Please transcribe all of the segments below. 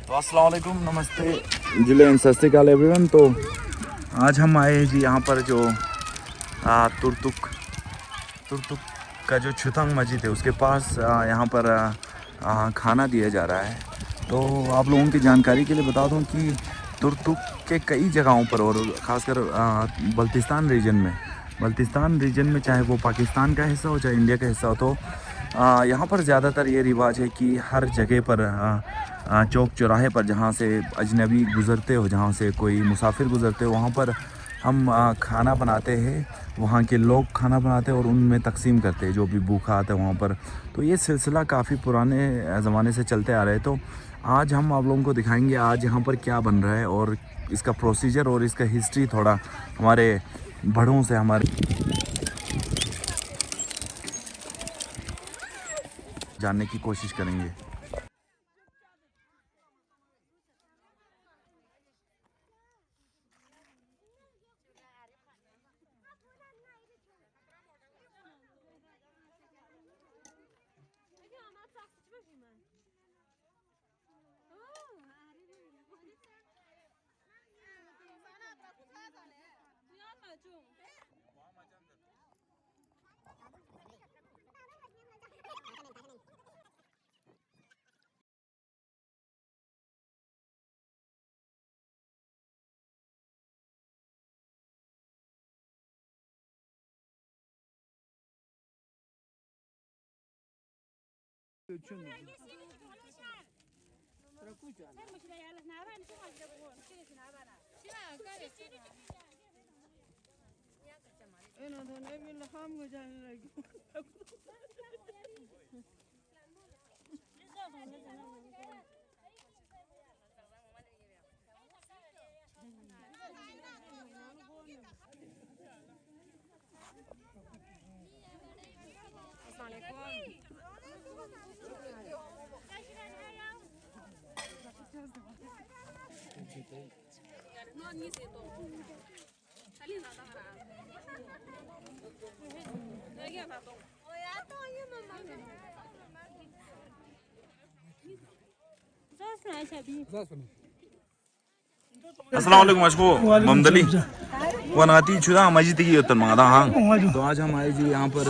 तो अस्सलाम वालेकुम, नमस्ते जिले सत श्री अकाल एवरीवन। तो आज हम आए हैं जी यहाँ पर जो तुर्तुक का जो छुतंग मस्जिद है उसके पास यहाँ पर खाना दिया जा रहा है। तो आप लोगों की जानकारी के लिए बता दूँ कि तुर्तुक के कई जगहों पर और ख़ासकर बल्तिस्तान रीजन में चाहे वो पाकिस्तान का हिस्सा हो चाहे इंडिया का हिस्सा हो, तो यहाँ पर ज़्यादातर ये रिवाज है कि हर जगह पर चौक चौराहे पर जहाँ से अजनबी गुज़रते हो, जहाँ से कोई मुसाफिर गुज़रते हो, वहाँ पर हम खाना बनाते हैं। वहाँ के लोग खाना बनाते हैं और उनमें तकसीम करते हैं जो भी भूखा आता है वहाँ पर। तो ये सिलसिला काफ़ी पुराने ज़माने से चलते आ रहे हैं। तो आज हम आप लोगों को दिखाएंगे आज यहाँ पर क्या बन रहा है और इसका प्रोसीजर और इसका हिस्ट्री थोड़ा हमारे बड़ों से हमारे जानने की कोशिश करेंगे। अस्सलाम वालेकुम मशको ममदली वनाती छुतंग मस्जिद की उत्तर मादा। हाँ, तो आज हम आए जी यहाँ पर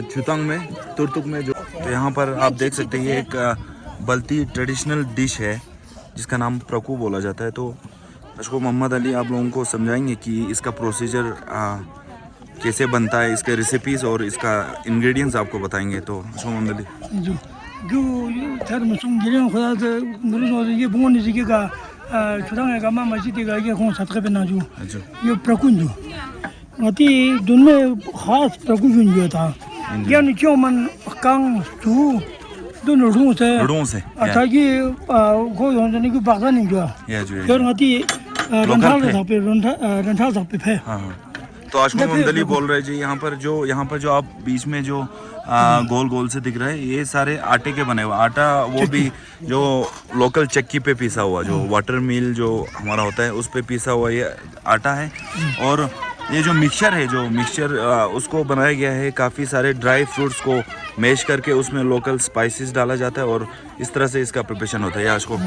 छुतंग में तुर्तुक में जो, तो यहाँ पर आप देख सकते हैं ये एक बल्ती ट्रेडिशनल डिश है जिसका नाम प्रकू बोला जाता है। तो मशको मोहम्मद अली आप लोगों को समझाएंगे कि इसका प्रोसीजर कैसे बनता है, इसके रेसिपीज़ और इसका इंग्रेडिएंट्स आपको बताएंगे। तो मशको मोहम्मद अली जो धर्म गिरियों खुदा से मुझे ये बोलने से क्या छुड़ाने का मामा जी का ये कौन साथ का ना जो ये प्रकुंज जो अति दुनिया खास प्रकुंज जो था यानी क्यों मन कांग सु दोनों रूम से अच्छा ये कोई होने नहीं कोई बात नहीं जो यार अति रंथाल तक पे है। तो आशुम मोहम्मद बोल रहे जी यहाँ पर जो आप बीच में जो गोल गोल से दिख रहा है ये सारे आटे के बने हुए, आटा वो भी जो लोकल चक्की पे पीसा हुआ, जो वाटर मिल जो हमारा होता है उस पे पीसा हुआ ये आटा है। और ये जो मिक्सचर उसको बनाया गया है, काफ़ी सारे ड्राई फ्रूट्स को मैश करके उसमें लोकल स्पाइसेस डाला जाता है और इस तरह से इसका प्रिपरेशन होता है। आज को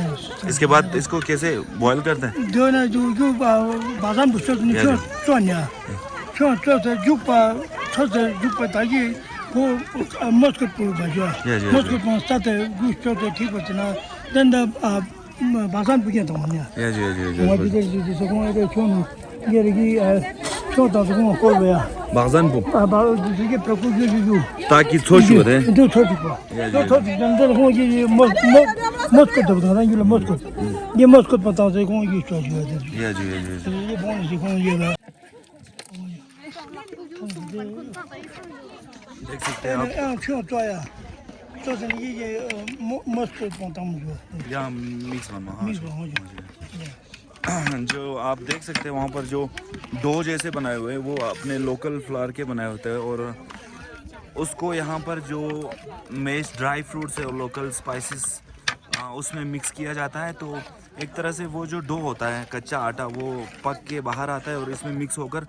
इसके बाद इसको कैसे बॉयल करते हैं जो ना जो बादाम बुस्टर नहीं जो ताकि वो मस्कट पर बाजू मस्कट पर स्टार्ट गुस्टो तो ठीक होता ना देन द बादाम बिके तो मन्या वो भी जो कौन है क्यों ये रही छोटा तो कौन कोई है बादाम को ये प्रकुज जो ताकि छोटी हो जाए तो छोटी अंदर हो ये मस्कट तो बता ये मस्कट ये मस्कट पता है कौन ये छोटी है ये बोन से कौन ये देख सकते हैं आप क्यों तो आया तो ये मस्कट पता मुझे या मिक्स जो आप देख सकते हैं वहाँ पर जो डो जैसे बनाए हुए हैं वो अपने लोकल फ्लावर के बनाए होते हैं और उसको यहाँ पर जो मैश ड्राई फ्रूट्स है और लोकल स्पाइसेस उसमें मिक्स किया जाता है। तो एक तरह से वो जो डो होता है कच्चा आटा वो पक के बाहर आता है और इसमें मिक्स होकर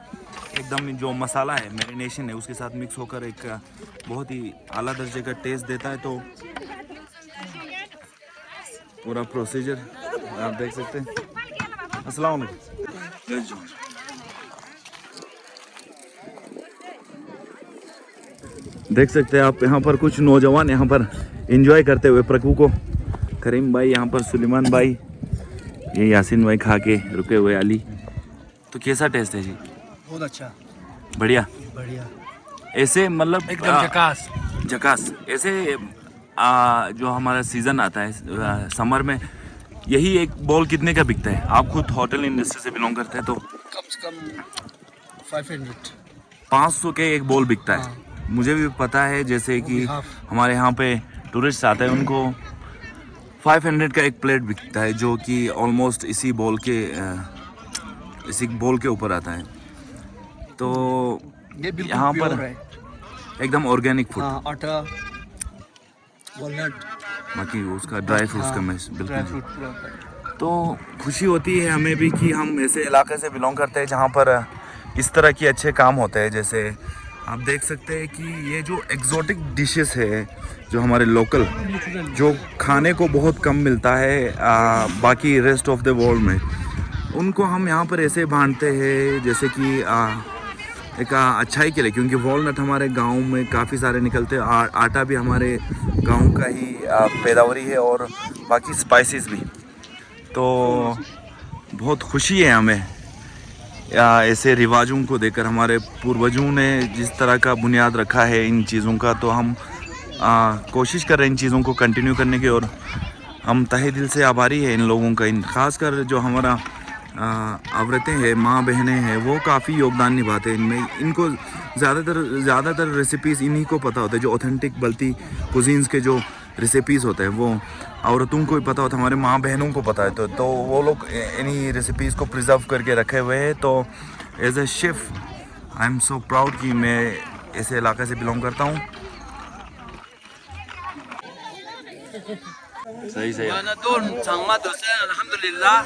एकदम जो मसाला है मैरिनेशन है उसके साथ मिक्स होकर एक बहुत ही आला दर्जे का टेस्ट देता है। तो पूरा प्रोसीजर आप देख सकते हैं। अस्सलाम वालेकुम। देख सकते हैं आप यहाँ पर कुछ नौजवान यहाँ पर एंजॉय करते हुए प्रभु को। करीम भाई यहाँ पर, सुलेमान भाई, ये यासीन भाई खा के रुके हुए। अली, तो कैसा टेस्ट है जी? बहुत अच्छा, बढ़िया बढ़िया, ऐसे मतलब एकदम झकास। झकास। ऐसे जो हमारा सीज़न आता है समर में, यही एक बॉल कितने का बिकता है? आप खुद होटल इंडस्ट्री से बिलोंग करते हैं तो कम से कम 500 के एक बॉल बिकता है। मुझे भी पता है, जैसे कि हमारे यहाँ पे टूरिस्ट आते हैं उनको 500 का एक प्लेट बिकता है, जो कि ऑलमोस्ट इसी बॉल के ऊपर आता है। तो यहाँ पर एकदम ऑर्गेनिक फूड, आटा, वॉलनट, बाकी उसका ड्राई फ्रूट्स का मैश बिल्कुल। तो खुशी होती है हमें भी कि हम ऐसे इलाके से बिलोंग करते हैं जहाँ पर इस तरह के अच्छे काम होते हैं। जैसे आप देख सकते हैं कि ये जो एग्जॉटिक डिशेस है, जो हमारे लोकल, जो खाने को बहुत कम मिलता है बाकी रेस्ट ऑफ द वर्ल्ड में, उनको हम यहाँ पर ऐसे बांटते हैं जैसे कि एक अच्छाई के लिए, क्योंकि वॉलनट हमारे गांव में काफ़ी सारे निकलते हैं। आटा भी हमारे गांव का ही पैदावारी है, और बाकी स्पाइसेस भी। तो बहुत खुशी है हमें ऐसे रिवाजों को देखकर। हमारे पूर्वजों ने जिस तरह का बुनियाद रखा है इन चीज़ों का, तो हम कोशिश कर रहे हैं इन चीज़ों को कंटिन्यू करने की, और हम तहे दिल से आभारी है इन लोगों का। ख़ासकर जो हमारा औरतें हैं, माँ बहनें हैं, वो काफ़ी योगदान निभाते हैं इनमें। इनको ज़्यादातर रेसिपीज़ इन्हीं को पता होता है। जो ऑथेंटिक बल्ती कुजीन्स के जो रेसिपीज़ होते हैं वो औरतों को ही पता होता है, हमारे माँ बहनों को पता है। तो वो लोग इन्हीं रेसिपीज़ को प्रिजर्व करके रखे हुए हैं। तो as a chef I am so proud कि मैं ऐसे इलाके से बिलोंग करता हूँ। सही सही। Don sangma dosa alhamdulillah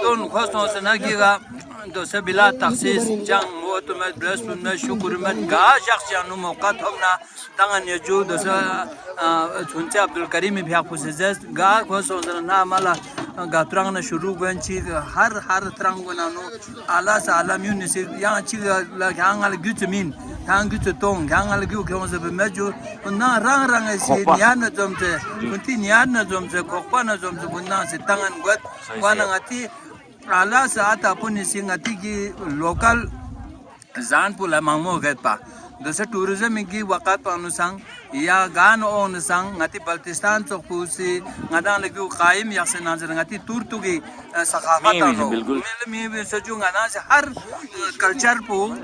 don khosno sana giga dosa bila taksis jang mo to met bless me shukur met ga shakhsiyan no mawqat humna tangan yeju dosa chunche Abdul Karim bhi khusizes ga khosno sana mala ga trang na shuru ganchi har trang gona no ala sa ala munisi ya chi la gangal gutamin Tang gitu tong, jangan lagi ukiran sebelumnya na rang si nian na jomse, kunti nian na jomse, kokpa na jomse, bunna si tangan buat, wana ngati ala saat apun isi ngati ki lokal zan pula mangmo get pa. Dosa tourism ki wakat panusang, ya gan o nusang ngati Baltistan chokpusi, ngadang lagi ukaim yakse nazar ngati turtugi sakafatan no. Mi seju ngadang si har culture pu.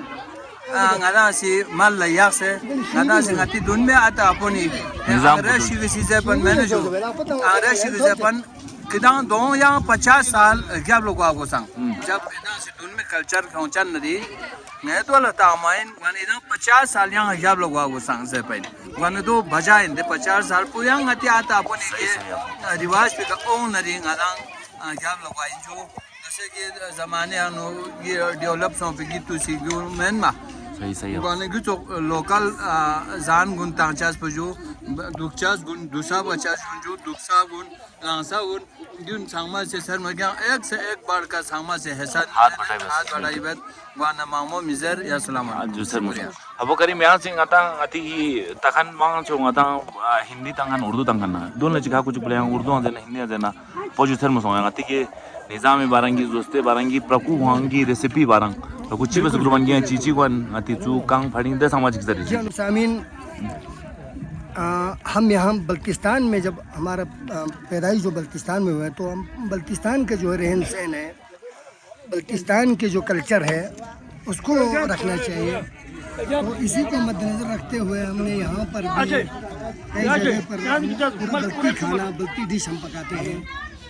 Ngada si mal layak se ngada si ngati dun में आता अपनी अंग्रेजी विषय से पन मैंने जो अंग्रेजी विषय पन किधर दो या 50 साल क्या लोग आगो संग जब इधर से दुन में कल्चर पहुंचा नदी नहीं तो लगता हमारे वन इधर 50 साल यहाँ क्या लोग आगो संग से पहले वन तो बजा इंदे 50 साल पूरा ngati आता अपनी के रिवाज पे का ओ नदी ngada क्या लोग आए जो जैसे कि ज़माने अनु ये डेवलप सौ पे कितु सी गवर्नमेंट मा सही गाने की तो लोकल जान गुण तांचास पर जो दुखचास गुण दूसरा बचास गुण जो दुखसा गुण लांसा गुण गुण सांगमा से सर में क्या एक से एक बार का सांगमा से हैसा हाथ बढ़ाई बात वाना मामो मिजर या सलामत जो सर मुझे अब करीम यहाँ से आता अति तखन मांग चो आता हिंदी तंगन उर्दू तंगन ना दोनों चिका कुछ बोले उर्दू आते ना हिंदी आते ना पोजु सर मुझे आती के निज़ाम बारंगी दोस्ते बारंगी प्रकु वांगी रेसिपी बारंग तो कुछ भी सुबह बन गया चीची कौन आती चू कांग फड़ी दे सामाजिक तरीके सामीन हम यहाँ बल्तिस्तान में जब हमारा पैदाइश जो बल्तिस्तान में हुआ है, तो हम बल्तिस्तान के जो रहन सहन है, बल्तिस्तान के जो कल्चर है उसको रखना चाहिए। तो इसी को मद्देनजर रखते हुए हमने यहाँ पर भी कई जगह पर पूरा बल्ती खाना, बल्ती डिश हम पकाते हैं।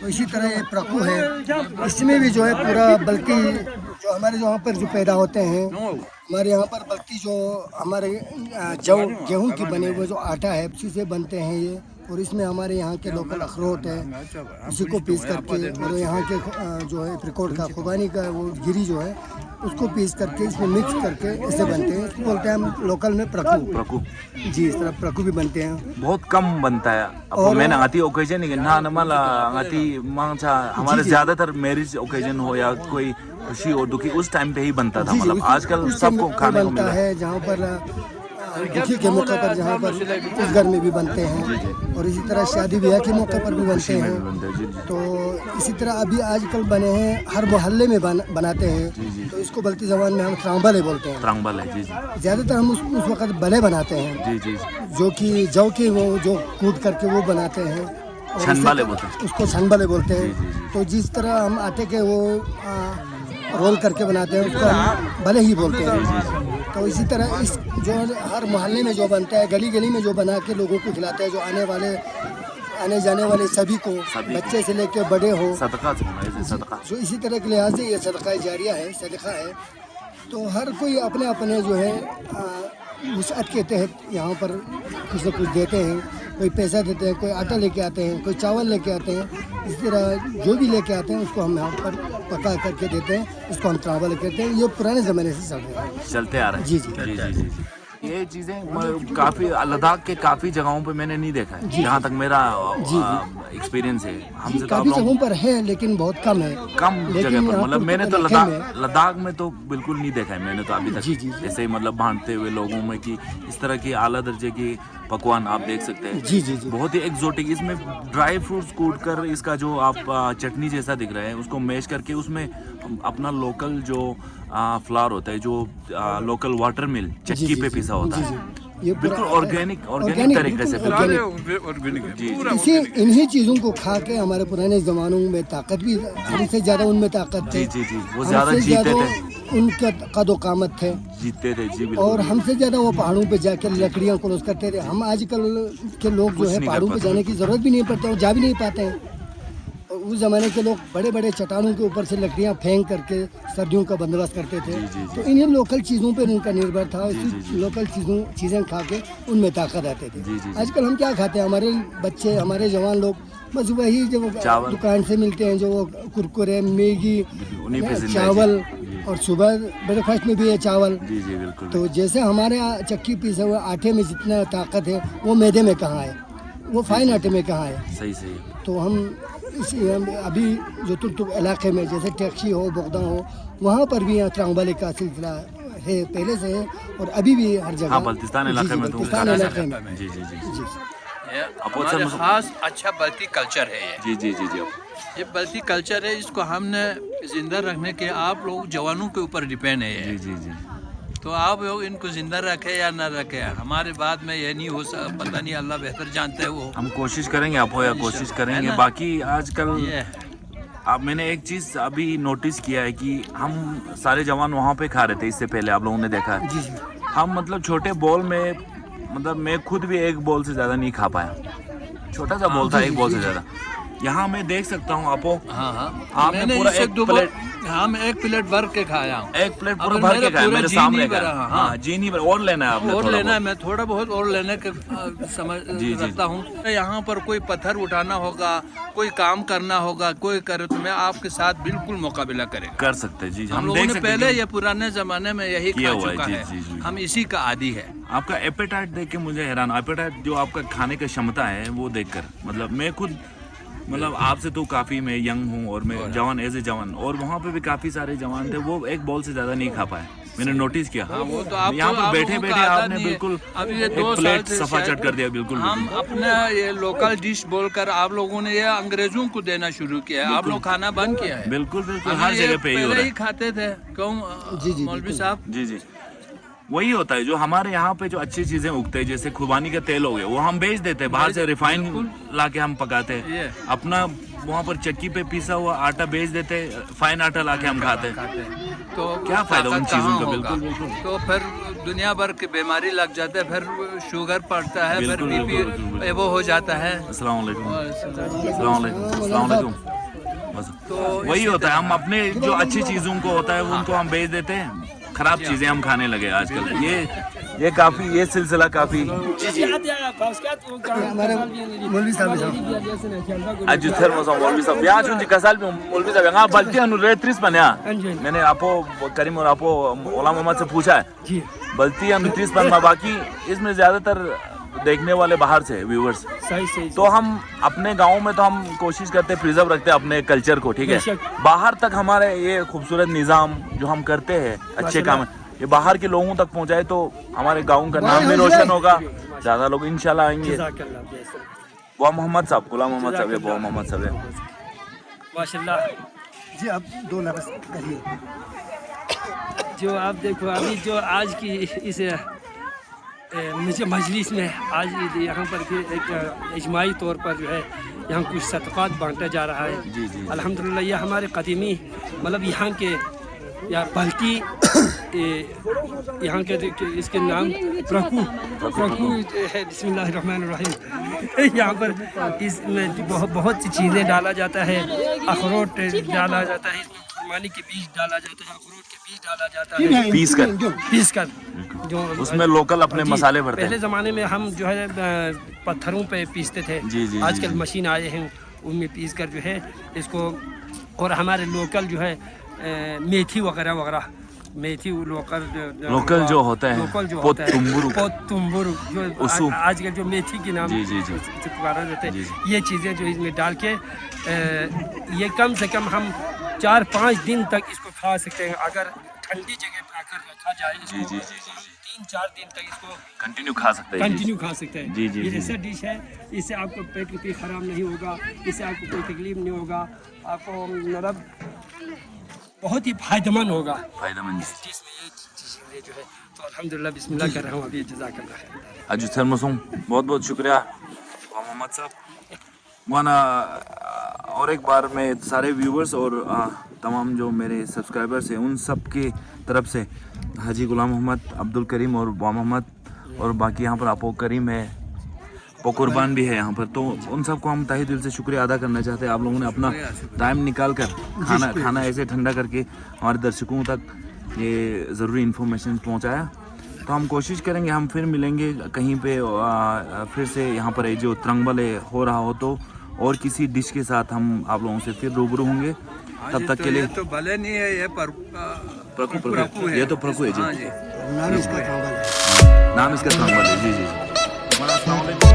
तो इसी तरह ये प्रकु है, इसमें भी जो है पूरा बल्ती जो हमारे जो यहाँ पर जो पैदा होते हैं, हमारे यहाँ पर बल्कि जो हमारे जौ गेहूं की बने हुए जो आटा है उसी से बनते हैं ये। और इसमें हमारे यहाँ के लोकल अखरोट है, उसी को पीस करके, और यहाँ के जो है प्रिकोट का खुबानी का वो गिरी जो है उसको पीस करके इसमें मिक्स करके ऐसे बनते हैं। इसको बोलते हैं हम लोकल में प्रकु। जी, इस तरह प्रकु भी बनते हैं। बहुत कम बनता है। अब मैंने आती ओकेजन ना नमल आती मांगचा हमारे ज्यादातर मैरिज ओकेजन हो या कोई खुशी हो दुखी उस टाइम पे ही बनता था। मतलब आजकल सबको खाने को मिलता है, जहाँ पर दुखी के मौके पर, जहाँ पर उस घर में भी बनते हैं, और इसी तरह शादी ब्याह के मौके पर भी बनते हैं। तो इसी तरह अभी आजकल बने हैं, हर मोहल्ले में बनाते हैं। तो इसको बल्कि जबान में हम त्रांबले बोलते हैं। त्रांबले, जी जी। ज़्यादातर हम उस वक्त बले बनाते हैं, जी जी, जो कि जौ के वो जो कूट करके वो बनाते हैं, छनबले बोलते हैं उसको, छनबले बोलते हैं। तो जिस तरह हम आटे के वो रोल करके बनाते हैं उसको हम भले ही बोलते हैं। तो इसी तरह इस जो हर मोहल्ले में जो बनता है, गली गली में जो बना के लोगों को खिलाते हैं, जो आने जाने वाले सभी को, बच्चे से लेकर बड़े हो, सदका जो इसी तरह के लिहाज से ये सदका जारिया है, सदका है। तो हर कोई अपने अपने जो है वुसअत के तहत यहाँ पर कुछ न कुछ देते हैं। कोई पैसा देते हैं, कोई आटा लेके आते हैं, कोई चावल लेके आते हैं। इस तरह जो भी लेके आते हैं उसको हम यहाँ पर पका करके देते हैं। इसको हम त्रावल कहते हैं। ये पुराने ज़माने से चलते आ रहे हैं। जी जी जी जी जी। ये चीजें काफी लद्दाख के काफी जगहों पे मैंने नहीं देखा है, जहाँ तक मेरा एक्सपीरियंस है। हमसे काफी जगहों पर है लेकिन बहुत कम है, कम जगह पर। मतलब मैंने तो लद्दाख में तो बिल्कुल नहीं देखा है मैंने तो अभी तक। ऐसे ही मतलब बांटते हुए लोगों में कि इस तरह की आला दर्जे की पकवान आप देख सकते हैं। जी जी जी, बहुत ही एक्सोटिक। इसमें ड्राई फ्रूट्स कूट कर इसका जो आप चटनी जैसा दिख रहा है उसको मैश करके उसमें अपना लोकल जो फ्लावर होता है, जो लोकल वाटर मिल चक्की पे पिसा होता है, ये बिल्कुल ऑर्गेनिक तरीके से इसी इन्हीं चीज़ों को खा के हमारे पुराने ज़मानों में ताकत भी, हमसे ज़्यादा उनमें ताकत थी। जी जी, वो ज़्यादा जीते थे, उनके कदो कामत थे, जीतते थे। जी, और हमसे ज़्यादा वो पहाड़ों पे जाके लकड़ियाँ क्लोज करते थे। हम आजकल के लोग जो है पहाड़ों पे जाने की ज़रूरत भी नहीं पड़ती, और जा भी नहीं पाते हैं। उस ज़माने के लोग बड़े बड़े चट्टानों के ऊपर से लकड़ियाँ फेंक करके सर्दियों का बंदोबस्त करते थे। तो इन्हीं लोकल चीज़ों पर उनका निर्भर था। लोकल चीज़ें खा के उनमें ताकत आते थे। आजकल हम क्या खाते हैं, हमारे बच्चे, हमारे जवान लोग बस वही जो दुकान से मिलते हैं, जो कुरकुरे, मैगी, चावल, और सुबह ब्रेकफास्ट में भी है चावल। तो जैसे हमारे यहाँ चक्की पीसे हुए आटे में जितना ताकत है वो मैदे में कहाँ है, वो फाइन आटे में कहाँ है। सही सही। तो हम अभी जो तुर्तुक इलाके में जैसे टैक्सी हो, बोगदा हो, वहाँ पर भी यहाँ त्रांबले का सिलसिला है, पहले से है, और अभी भी हर जगह। हाँ, बल्तिस्तान इलाके में। जी जी जी। हमारे खास अच्छा बल्ती कल्चर है ये। जी जी जी जी। ये बल्ती कल्चर है, इसको हमने जिंदा रखने के आप लोग जवानों के ऊपर डिपेंड है। जी जी जी। तो आप लोग इनको जिंदा रखे या ना रखे, हमारे बाद में ये नहीं हो सकता, पता नहीं, अल्लाह बेहतर जानते हैं। वो हम कोशिश करेंगे, आप हो या कोशिश करेंगे। बाकी आजकल अब मैंने एक चीज़ अभी नोटिस किया है कि हम सारे जवान वहाँ पे खा रहे थे, इससे पहले आप लोगों ने देखा है। जी जी। हम मतलब छोटे बॉल में, मतलब मैं खुद भी एक बॉल से ज़्यादा नहीं खा पाया। छोटा सा बॉल था, एक बॉल से ज़्यादा। यहाँ मैं देख सकता हूँ आपको। आपने पूरा एक प्लेट, हम एक प्लेट भर के खाया। एक प्लेट पूरा भर के खाया मेरे सामने का। हाँ, जी नहीं भरा, और लेना है आपने, और लेना है। मैं थोड़ा बहुत और लेने के समझ रखता हूँ। यहाँ पर कोई पत्थर उठाना होगा, कोई काम करना होगा, कोई करे तो मैं आपके साथ बिल्कुल मुकाबला करेंगे, कर सकते। जी, हम लोगों ने पहले ये पुराने जमाने में यही खा चुका है। हम इसी का आदी है। आपका एपेटाइट देख के मुझे हैरान, एपेटाइट जो आपका खाने की क्षमता है वो देखकर, मतलब मैं खुद, मतलब आपसे तो काफ़ी मैं यंग हूँ और मैं जवान, एज ए जवान, और वहाँ पे भी काफ़ी सारे जवान थे, वो एक बॉल से ज़्यादा नहीं खा पाए। मैंने नोटिस किया। वो तो आप यहाँ पर बैठे बैठे आपने बिल्कुल अब ये 2 प्लेट सफा चट कर दिया। बिल्कुल हम अपना ये लोकल डिश बोलकर आप लोगों ने ये अंग्रेजों को देना शुरू किया है। आप लोग खाना बंद किया है। बिल्कुल बिल्कुल, हर जगह पे ही हो रहा है। खाते थे क्यों मौलवी साहब? जी जी, वही होता है जो हमारे यहाँ पे जो अच्छी चीजें उगते हैं, जैसे खुबानी के तेल हो गए, वो हम बेच देते हैं, बाहर से रिफाइन ला के हम पकाते हैं। अपना वहाँ पर चक्की पे पीसा हुआ आटा बेच देते, फाइन आटा ला के हम खाते हैं। तो क्या फायदा उन चीजों का? बिल्कुल बिल्कुल। तो फिर दुनिया भर की बीमारी लग जाते हैं, फिर शुगर पड़ता है, फिर बीपी वो हो जाता है। अस्सलाम वालेकुम। अस्सलाम वालेकुम। अस्सलाम वालेकुम। बस वही होता है, हम अपने जो अच्छी चीजों को होता है उनको हम बेच देते हैं, खराब चीजें हम खाने लगे आजकल। ये काफी, ये सिलसिला काफी मौलवी साहब आज थर्मोसा मौलवी साहब यहाँ चुन कसal मौलवी साहब यहाँ बल्कि अनुरे 30 बने। मैंने आपको करीम और आपको ओला मोहम्मद से पूछा है बल्कि हम 30 बन, बाकी इसमें ज्यादातर देखने वाले बाहर से व्यूअर्स। तो हम अपने गांव में तो हम कोशिश करते हैं प्रिजर्व रखते हैं अपने कल्चर को, ठीक है। बाहर तक हमारे ये खूबसूरत निज़ाम जो हम करते हैं अच्छे काम, ये बाहर के लोगों तक पहुंचाए तो हमारे गांव का नाम भी रोशन होगा, ज्यादा लोग इंशाल्लाह आएंगे। बुआ मोहम्मद साहब, गुलाम मोहम्मद साहब, बुआ मोहम्मद साहब माशाल्लाह जी। आप 2 लफ्ज़ कहिए। जो आप देखो अभी जो आज की इस मुझे मजलिस में आज यहाँ पर एक इजमाही तौर पर जो है यहाँ कुछ सदक़ात बांटा जा रहा है। जी जी अल्हम्दुलिल्लाह ये हमारे कदीमी मतलब यहाँ के या बल्कि यहाँ के इसके नाम प्रकू है। बिस्मिल्लाहिर्रहमानिर्रहीम। यहाँ पर इसमें बहुत सी चीज़ें डाला जाता है, अखरोट डाला जाता है, खुरमानी के बीज डाला जाता है, अखरोट के बीज डाला जाता है पीस कर जो उसमें लोकल अपने मसाले भरते हैं। पहले ज़माने में हम जो है पत्थरों पे पीसते थे। जी, आजकल मशीन आए हैं उनमें पीस कर जो है इसको, और हमारे लोकल जो है मेथी वगैरह मेथी लोकल जो होता है, लोकल जो होता है पोतुम्बुरु जो आजकल जो मेथी के नाम पुकारा जाता है, ये चीज़ें जो इसमें डाल के ये कम से कम हम 4-5 दिन तक इसको खा सकते हैं। अगर ठंडी जगह पर आकर रखा जाए इसको 3-4 दिन तक इसको कंटिन्यू खा सकते हैं। जी ये ऐसा डिश है, इससे आपको पेट कोई ख़राब नहीं होगा, इससे आपको कोई तकलीफ नहीं होगा, आपको मतलब बहुत ही फायदेमंद होगा। जिसमें ये चीज़ें जो है तो अल्हम्दुलिल्लाह बिस्मिल्लाह कर रहा हूँ अभी। जज़ाकल्लाह अजू थर्मोसों बहुत बहुत शुक्रिया मोहम्मद साहब। माना और एक बार मैं सारे व्यूवर्स और तमाम जो मेरे सब्सक्राइबर्स हैं उन सब की तरफ से हाजी गुलाम मोहम्मद, अब्दुल करीम और बुआ मोहम्मद और बाकी यहाँ पर आपो करीम है, वो कुर्बान भी है यहाँ पर, तो उन सबको हम तहे दिल से शुक्रिया अदा करना चाहते हैं। आप लोगों ने अपना टाइम निकाल कर खाना ऐसे ठंडा करके हमारे दर्शकों तक ये ज़रूरी इन्फॉर्मेशन पहुँचाया। तो हम कोशिश करेंगे हम फिर मिलेंगे कहीं पे फिर से यहाँ पर जो तिरंगबल हो रहा हो तो और किसी डिश के साथ हम आप लोगों से फिर रूबरू होंगे। तब तक के लिए तो भले नहीं है ये प्रकु ये तो प्रकु है जी, नाम इसका नाम इसका तिरंगबल है। जी।